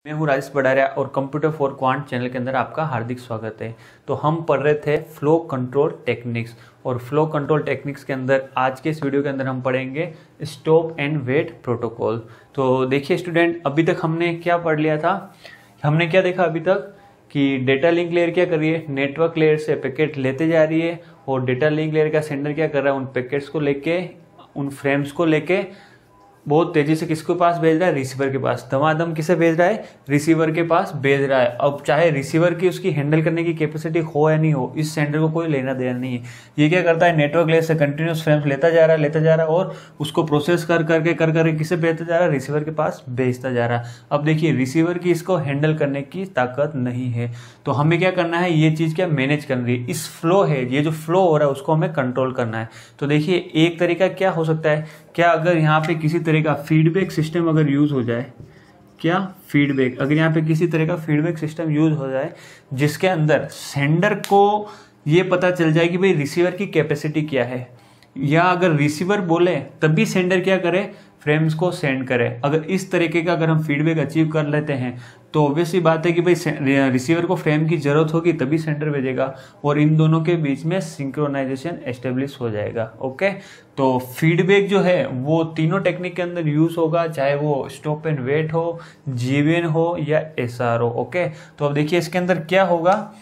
मैं हूँ राजेश बडारिया और कंप्यूटर फॉर क्वांट चैनल के अंदर आपका हार्दिक स्वागत है। तो हम पढ़ रहे थे फ्लो कंट्रोल टेक्निक्स और फ्लो कंट्रोल टेक्निक्स के अंदर आज के इस वीडियो के अंदर हम पढ़ेंगे स्टॉप एंड वेट प्रोटोकॉल। तो देखिए स्टूडेंट, अभी तक हमने क्या पढ़ लिया था, हमने क्या देखा अभी तक कि डेटा लिंक लेयर क्या कर रही है, नेटवर्क लेयर से पैकेट लेते जा रही है और डेटा लिंक लेयर का सेंडर क्या कर रहा है, उन पैकेट्स को लेके, उन फ्रेम्स को लेके बहुत तेजी से किसके पास भेज रहा है, रिसीवर के पास। धमाधम किसे भेज रहा है, रिसीवर के पास भेज रहा है। अब चाहे रिसीवर की उसकी हैंडल करने की कैपेसिटी हो या नहीं हो, इस सेंडर को कोई लेना देना नहीं है। ये क्या करता है, नेटवर्क लेयर से कंटिन्यूस फ्रेम्स लेता जा रहा है और उसको प्रोसेस कर करके किसे भेजता जा रहा है, रिसीवर के पास भेजता जा रहा है। अब देखिए रिसीवर की इसको हैंडल करने की ताकत नहीं है, तो हमें क्या करना है, ये चीज क्या मैनेज करनी है। इस फ्लो है, ये जो फ्लो हो रहा है उसको हमें कंट्रोल करना है। तो देखिए एक तरीका क्या हो सकता है, क्या अगर यहाँ पे किसी तरह का फीडबैक सिस्टम अगर यूज हो जाए, क्या फीडबैक, अगर यहाँ पे किसी तरह का फीडबैक सिस्टम यूज हो जाए जिसके अंदर सेंडर को ये पता चल जाए कि भाई रिसीवर की कैपेसिटी क्या है, या अगर रिसीवर बोले तभी सेंडर क्या करे, फ्रेम्स को सेंड करे। अगर इस तरीके का अगर हम फीडबैक अचीव कर लेते हैं तो ऑब्वियसली बात है कि भाई रिसीवर को फ्रेम की जरूरत होगी तभी सेंडर भेजेगा और इन दोनों के बीच में सिंक्रोनाइजेशन एस्टेब्लिश हो जाएगा। ओके, तो फीडबैक जो है वो तीनों टेक्निक के अंदर यूज होगा, चाहे वो स्टॉप एंड वेट हो, जीवीएन हो या एसआर हो। ओके, तो अब देखिए इसके अंदर क्या होगा,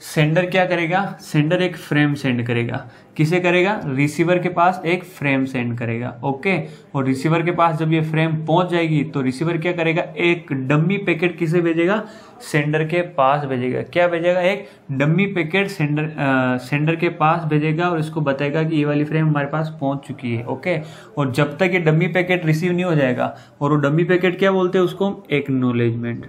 सेंडर क्या करेगा, सेंडर एक फ्रेम सेंड करेगा, किसे करेगा, रिसीवर के पास एक फ्रेम सेंड करेगा। ओके, और रिसीवर के पास जब ये फ्रेम पहुंच जाएगी तो रिसीवर क्या करेगा, एक डम्मी पैकेट किसे भेजेगा, सेंडर के पास भेजेगा। क्या भेजेगा, एक डम्मी पैकेट सेंडर के पास भेजेगा और इसको बताएगा कि ये वाली फ्रेम हमारे पास पहुंच चुकी है। ओके, और जब तक ये डम्मी पैकेट रिसीव नहीं हो जाएगा, और वो डम्मी पैकेट क्या बोलते हैं उसको, एक्नॉलेजमेंट।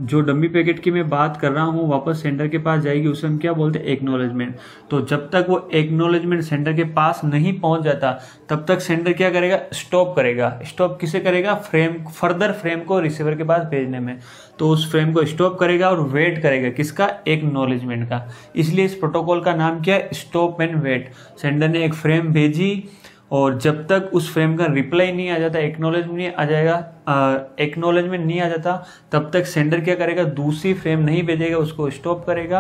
जो डम्मी पैकेट की मैं बात कर रहा हूँ वापस सेंडर के पास जाएगी, उसे हम क्या बोलते हैं, एक्नॉलेजमेंट। तो जब तक वो एक्नॉलेजमेंट सेंडर के पास नहीं पहुंच जाता तब तक सेंडर क्या करेगा, स्टॉप करेगा। स्टॉप किसे करेगा, फर्दर फ्रेम को रिसीवर के पास भेजने में। तो उस फ्रेम को स्टॉप करेगा और वेट करेगा, किसका, एक्नॉलेजमेंट का। इसलिए इस प्रोटोकॉल का नाम क्या है, स्टॉप एंड वेट। सेंडर ने एक फ्रेम भेजी और जब तक उस फ्रेम का रिप्लाई नहीं आ जाता, एक्नॉलेजमेंट नहीं आ जाता, तब तक सेंडर क्या करेगा, दूसरी फ्रेम नहीं भेजेगा, उसको स्टॉप करेगा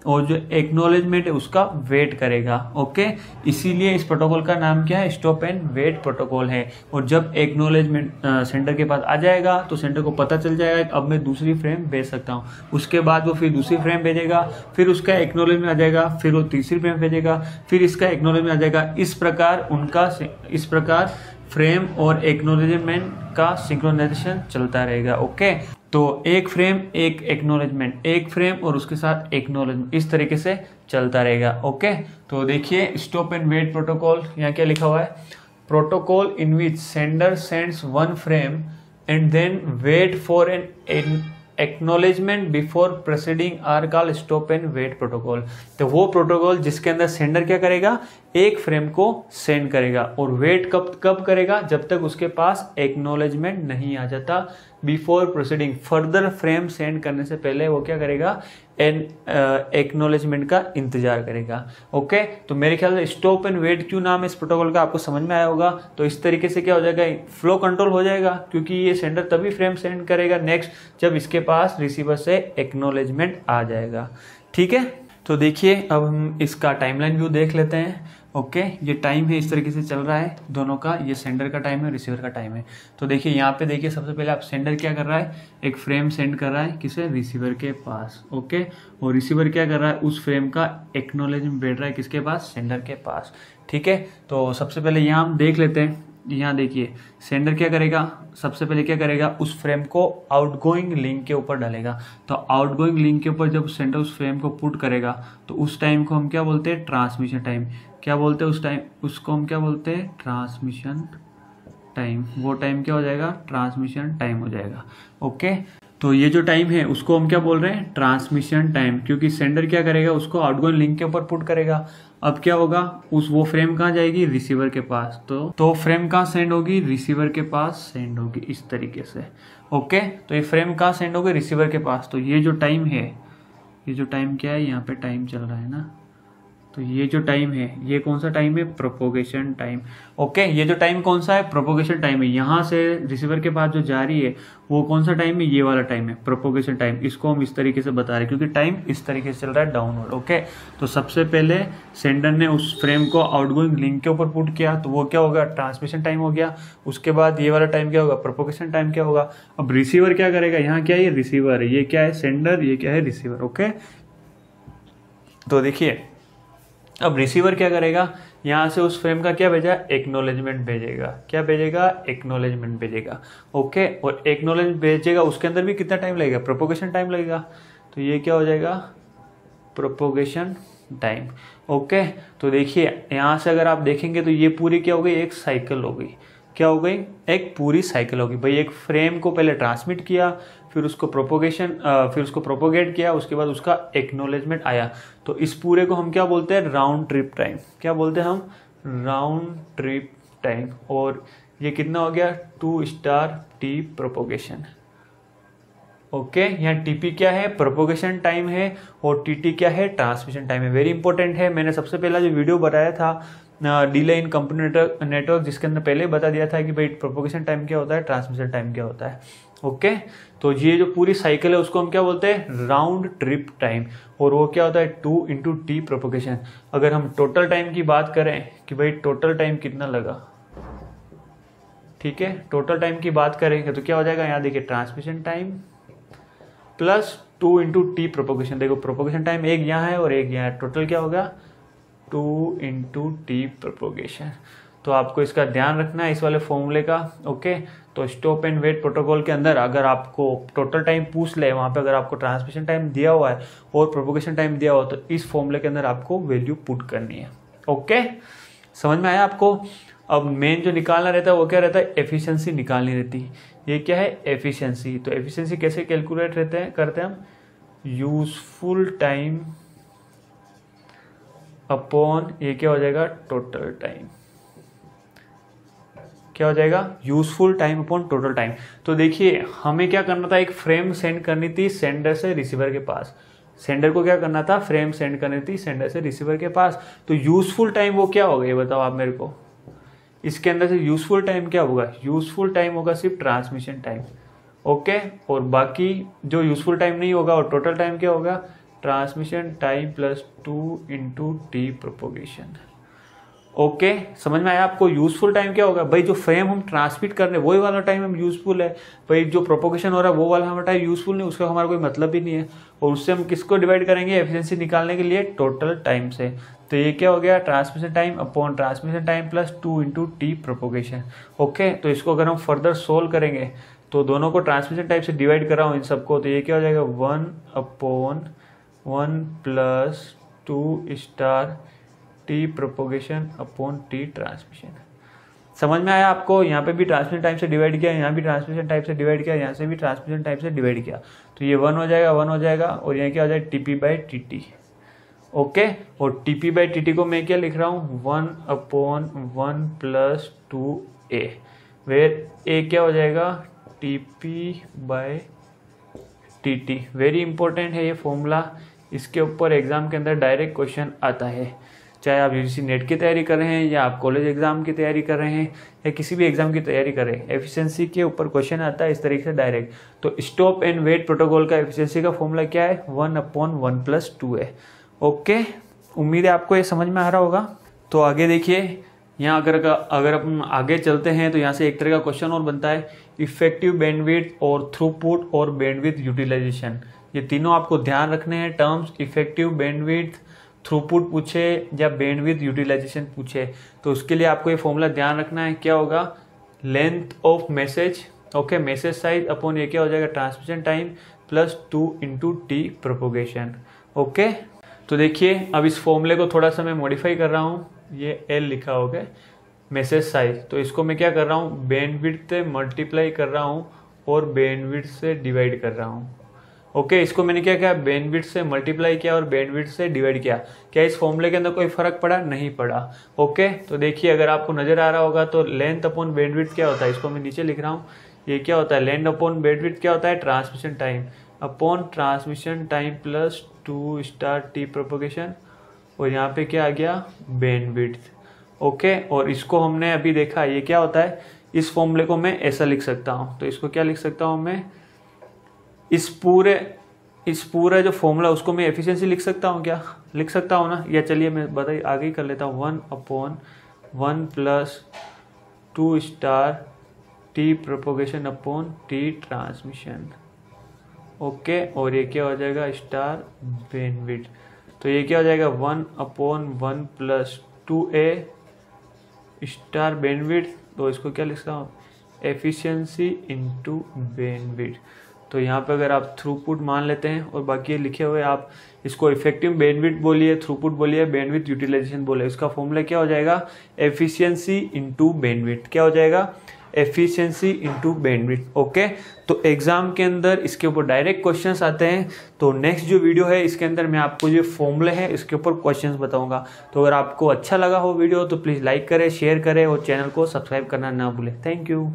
और जो एक्नॉलेजमेंट है उसका वेट करेगा। ओके, इसीलिए इस प्रोटोकॉल का नाम क्या है, स्टॉप एंड वेट प्रोटोकॉल है। और जब एक्नॉलेजमेंट सेंडर के पास आ जाएगा तो सेंडर को पता चल जाएगा कि अब मैं दूसरी फ्रेम भेज सकता हूँ। उसके बाद वो फिर दूसरी फ्रेम भेजेगा, फिर उसका एक्नॉलेजमेंट आ जाएगा, फिर वो तीसरी फ्रेम भेजेगा, फिर इसका एक्नॉलेजमेंट आ जाएगा। इस प्रकार फ्रेम और एक्नॉलेजमेंट का सिंक्रोनाइजेशन चलता रहेगा। ओके, तो एक फ्रेम एक एक्नॉलेजमेंट, एक फ्रेम और उसके साथ एक्नॉलेजमेंट, इस तरीके से चलता रहेगा। ओके, तो देखिए स्टॉप एंड वेट प्रोटोकॉल, यहाँ क्या लिखा हुआ है, protocol in which sender sends one frame and then wait for an acknowledgement before proceeding are called stop and wait protocol. तो वो प्रोटोकॉल जिसके अंदर सेंडर क्या करेगा, एक फ्रेम को सेंड करेगा और वेट कब करेगा, जब तक उसके पास एक्नॉलेजमेंट नहीं आ जाता। Before proceeding, further frame send करने से पहले वो क्या करेगा, एक्नॉलेजमेंट का इंतजार करेगा। ओके, तो मेरे ख्याल से स्टॉप एंड वेट क्यों नाम है इस प्रोटोकॉल का आपको समझ में आया होगा। तो इस तरीके से क्या हो जाएगा, फ्लो कंट्रोल हो जाएगा, क्योंकि ये सेंडर तभी फ्रेम सेंड करेगा नेक्स्ट जब इसके पास रिसीवर से एक्नॉलेजमेंट आ जाएगा। ठीक है, तो देखिए अब हम इसका टाइमलाइन व्यू देख लेते हैं। ओके, ये टाइम है, इस तरीके से चल रहा है दोनों का, ये सेंडर का टाइम है, रिसीवर का टाइम है। तो देखिए यहाँ पे देखिए सबसे पहले आप सेंडर क्या कर रहा है, एक फ्रेम सेंड कर रहा है किसे, रिसीवर के पास। ओके, और रिसीवर क्या कर रहा है, उस फ्रेम का एक्नॉलेजमेंट भेज रहा है किसके पास, सेंडर के पास। ठीक है, तो सबसे पहले यहाँ हम देख लेते हैं, यहाँ देखिए सेंडर क्या करेगा, सबसे पहले क्या करेगा, उस फ्रेम को आउटगोइंग लिंक के ऊपर डालेगा। तो आउटगोइंग लिंक के ऊपर जब सेंडर उस फ्रेम को पुट करेगा तो उस टाइम को हम क्या बोलते हैं, ट्रांसमिशन टाइम। क्या बोलते हैं उस टाइम, उसको हम क्या बोलते हैं, ट्रांसमिशन टाइम। वो टाइम क्या हो जाएगा, ट्रांसमिशन टाइम हो जाएगा। ओके, तो ये जो टाइम है उसको हम क्या बोल रहे हैं, ट्रांसमिशन टाइम, क्योंकि सेंडर क्या करेगा, उसको आउटगोइंग लिंक के ऊपर पुट करेगा। अब क्या होगा, वो फ्रेम कहाँ जाएगी, रिसीवर के पास। तो फ्रेम कहाँ सेंड होगी, रिसीवर के पास सेंड होगी, इस तरीके से। ओके, तो ये फ्रेम कहाँ सेंड होगी, रिसीवर के पास। तो ये जो टाइम है, ये जो टाइम क्या है, यहाँ पे टाइम चल रहा है ना, तो ये जो टाइम है ये कौन सा टाइम है, प्रोपोगेशन टाइम। ओके, ये जो टाइम कौन सा है, प्रोपोगेशन टाइम है। यहाँ से रिसीवर के पास जो जा रही है वो कौन सा टाइम है, ये वाला टाइम है, प्रोपोगेशन टाइम। इसको हम इस तरीके से बता रहे हैं क्योंकि टाइम इस तरीके से चल रहा है डाउनवर्ड। ओके, तो सबसे पहले सेंडर ने उस फ्रेम को आउटगोइंग लिंक के ऊपर पुट किया तो वो क्या होगा, ट्रांसमिशन टाइम हो गया। उसके बाद ये वाला टाइम क्या होगा, प्रोपोगेशन टाइम क्या होगा। अब रिसीवर क्या करेगा, यहाँ क्या है, ये रिसीवर है, ये क्या है सेंडर, ये क्या है रिसीवर। ओके, तो देखिए अब रिसीवर क्या करेगा, यहाँ से उस फ्रेम का क्या भेजा, एक्नॉलेजमेंट भेजेगा। क्या भेजेगा, एक्नॉलेजमेंट भेजेगा। ओके, और एक्नॉलेजमेंट भेजेगा, उसके अंदर भी कितना टाइम लगेगा, प्रोपोगेशन टाइम लगेगा। तो ये क्या हो जाएगा, प्रोपोगेशन टाइम। ओके, तो देखिए यहाँ से अगर आप देखेंगे तो ये पूरी क्या हो गई, एक साइकिल हो गई। क्या हो गई, एक पूरी साइकिल होगी भाई। एक फ्रेम को पहले ट्रांसमिट किया, फिर उसको प्रोपोगेट किया, उसके बाद उसका एक्नॉलेजमेंट आया। तो इस पूरे को हम क्या बोलते हैं, राउंड ट्रिप टाइम। क्या बोलते हैं हम, राउंड ट्रिप टाइम। और ये कितना हो गया, 2 प्रोपोगेशन। ओके, यहाँ टीपी क्या है, प्रोपोगेशन टाइम है, और टीटी क्या है, ट्रांसमिशन टाइम है। वेरी इंपॉर्टेंट है। मैंने सबसे पहला जो वीडियो बनाया था डीले इन कंप्यूटर नेटवर्क, जिसके अंदर पहले बता दिया था कि भाई प्रोपोगेशन टाइम क्या होता है, ट्रांसमिशन टाइम क्या होता है। ओके, तो ये जो पूरी साइकिल है उसको हम क्या बोलते हैं, राउंड ट्रिप टाइम। और वो क्या होता है, 2 प्रोपोगेशन। अगर हम टोटल टाइम की बात करें कि भाई टोटल टाइम कितना लगा, ठीक है, टोटल टाइम की बात करेंगे तो क्या हो जाएगा, यहाँ देखिए ट्रांसमिशन टाइम प्लस 2 प्रोपोगेशन। देखो प्रोपोगेशन टाइम एक यहाँ है और एक यहाँ है, टोटल क्या होगा, 2 प्रोपोगेशन। तो आपको इसका ध्यान रखना है इस वाले फॉर्मूले का। ओके, तो स्टॉप एंड वेट प्रोटोकॉल के अंदर अगर आपको टोटल टाइम पूछ ले, वहां पे अगर आपको ट्रांसमिशन टाइम दिया हुआ है और प्रोपोगेशन टाइम दिया हुआ, तो इस फॉर्मूले के अंदर आपको वैल्यू पुट करनी है। ओके, समझ में आया आपको। अब मेन जो निकालना रहता है वो क्या रहता है, एफिशिएंसी निकालनी रहती है। ये क्या है, एफिशिएंसी। तो एफिशिएंसी कैसे कैलकुलेट करते हैं हम, यूजफुल टाइम अपॉन ये क्या हो जाएगा, टोटल टाइम। क्या हो जाएगा, useful time upon total time. तो देखिए हमें क्या करना था, एक फ्रेम सेंड करनी थी सेंडर से रिसीवर के पास। सेंडर को क्या करना था, फ्रेम सेंड करनी थी सेंडर से रिसीवर के पास। तो यूजफुल टाइम वो क्या होगा, ये बताओ आप मेरे को। इसके अंदर से यूजफुल टाइम क्या होगा, यूजफुल टाइम होगा सिर्फ ट्रांसमिशन टाइम। ओके, और बाकी जो यूजफुल टाइम नहीं होगा और टोटल टाइम क्या होगा, transmission time plus 2 propagation. Okay, समझ में आया आपको। यूजफुल टाइम क्या होगा, भाई जो फ्रेम हम ट्रांसमिट कर रहे हैं वही वाला टाइम हम यूजफुल है। भाई जो प्रोपोगेशन हो रहा है वो वाला हमारा टाइम यूजफुल नहीं, उसका हमारा कोई मतलब ही नहीं है। और उससे हम किसको डिवाइड करेंगे, एफिशिएंसी निकालने के लिए, टोटल टाइम से। तो ये क्या हो गया, transmission time upon transmission time plus 2 propagation. Okay, तो इसको अगर हम फर्दर सोल्व करेंगे तो दोनों को ट्रांसमिशन टाइम से डिवाइड कर रहा हूँ इन सबको, तो ये क्या हो जाएगा, 1/1 प्लस 2 प्रोपोगेशन अपॉन ट्रांसमिशन। समझ में आया आपको। यहाँ पे भी ट्रांसमिशन टाइम से डिवाइड किया, यहाँ भी ट्रांसमिशन टाइम से डिवाइड किया, यहाँ से भी ट्रांसमिशन टाइम से डिवाइड किया। तो ये 1 हो जाएगा, 1 हो जाएगा, और यहाँ क्या हो जाएगा, TP/TT। ओके, और TP/TT को मैं क्या लिख रहा हूँ, 1/1 प्लस 2A, वेर A क्या हो जाएगा, TP/TT। वेरी इंपॉर्टेंट है ये फॉर्मूला, इसके ऊपर एग्जाम के अंदर डायरेक्ट क्वेश्चन आता है। चाहे आप यूजीसी नेट की तैयारी कर रहे हैं या आप कॉलेज एग्जाम की तैयारी कर रहे हैं या किसी भी एग्जाम की तैयारी कर रहे हैं, एफिशिएंसी के ऊपर क्वेश्चन आता है इस तरीके से डायरेक्ट। तो स्टॉप एंड वेट प्रोटोकॉल का एफिशिएंसी का फॉर्मूला क्या है, 1/1 प्लस 2 है। ओके, उम्मीद है आपको ये समझ में आ रहा होगा। तो आगे देखिए, यहाँ अगर अपन आगे चलते हैं तो यहाँ से एक तरह का क्वेश्चन और बनता है, इफेक्टिव बैंडविड्थ और थ्रूपुट और बैंडविड्थ यूटिलाइजेशन। ये तीनों आपको ध्यान रखने हैं टर्म्स, इफेक्टिव बैंडविड्थ, थ्रूपुट पूछे या बैंडविड्थ यूटिलाइजेशन पूछे तो उसके लिए आपको ये फॉर्मूला ध्यान रखना है। क्या होगा, length of message, okay, message size upon ये क्या हो जाएगा, transmission time plus 2 propagation. Okay, तो देखिए अब इस फॉर्मूले को थोड़ा सा मैं मॉडिफाई कर रहा हूँ। ये L लिखा होगा मैसेज साइज, तो इसको मैं क्या कर रहा हूँ, बैंडविड्थ से मल्टीप्लाई कर रहा हूँ और बैंडविड्थ से डिवाइड कर रहा हूँ। ओके, इसको मैंने क्या किया, बैंडविड्थ से मल्टीप्लाई किया और बैंडविड्थ से डिवाइड किया। क्या इस फॉर्मूले के अंदर कोई फर्क पड़ा, नहीं पड़ा। ओके, तो देखिए अगर आपको नजर आ रहा होगा तो लेंथ अपॉन बैंडविड्थ क्या होता है, इसको मैं नीचे लिख रहा हूँ। ये क्या होता है, लेंथ अपॉन बैंडविड्थ क्या होता है, transmission time upon transmission time plus 2 T propagation. और यहाँ पे क्या आ गया बैंडविड्थ। ओके, और इसको हमने अभी देखा ये क्या होता है, इस फॉर्मूले को मैं ऐसा लिख सकता हूँ। तो इसको क्या लिख सकता हूँ मैं, इस पूरे जो फॉर्मूला उसको मैं एफिशिएंसी लिख सकता हूँ, क्या लिख सकता हूँ ना, या चलिए मैं बताइए आगे ही कर लेता हूँ। 1/1 + 2 star T propagation upon T transmission. Okay, और ये क्या हो जाएगा स्टार बैंडविड्थ। तो ये क्या हो जाएगा 1/1 + 2a स्टार बैंडविड्थ। तो इसको क्या लिख सकता हूँ, एफिशिएंसी इनटू बैंडविड्थ। तो यहाँ पे अगर आप थ्रूपुट मान लेते हैं और बाकी लिखे हुए आप इसको इफेक्टिव बैंडविड्थ बोलिए, थ्रूपुट बोलिए, बैंडविड्थ यूटिलाइजेशन बोले, इसका फॉर्मूला क्या हो जाएगा, एफिशिएंसी इनटू बैंडविड्थ। क्या हो जाएगा, एफिशिएंसी इनटू बैंडविड्थ। ओके, तो एग्जाम के अंदर इसके ऊपर डायरेक्ट क्वेश्चंस आते हैं। तो नेक्स्ट जो वीडियो है इसके अंदर मैं आपको जो फॉर्मूले हैं इसके ऊपर क्वेश्चंस बताऊंगा। तो अगर आपको अच्छा लगा हो वीडियो तो प्लीज़ लाइक करें, शेयर करें और चैनल को सब्सक्राइब करना ना भूलें। Thank you.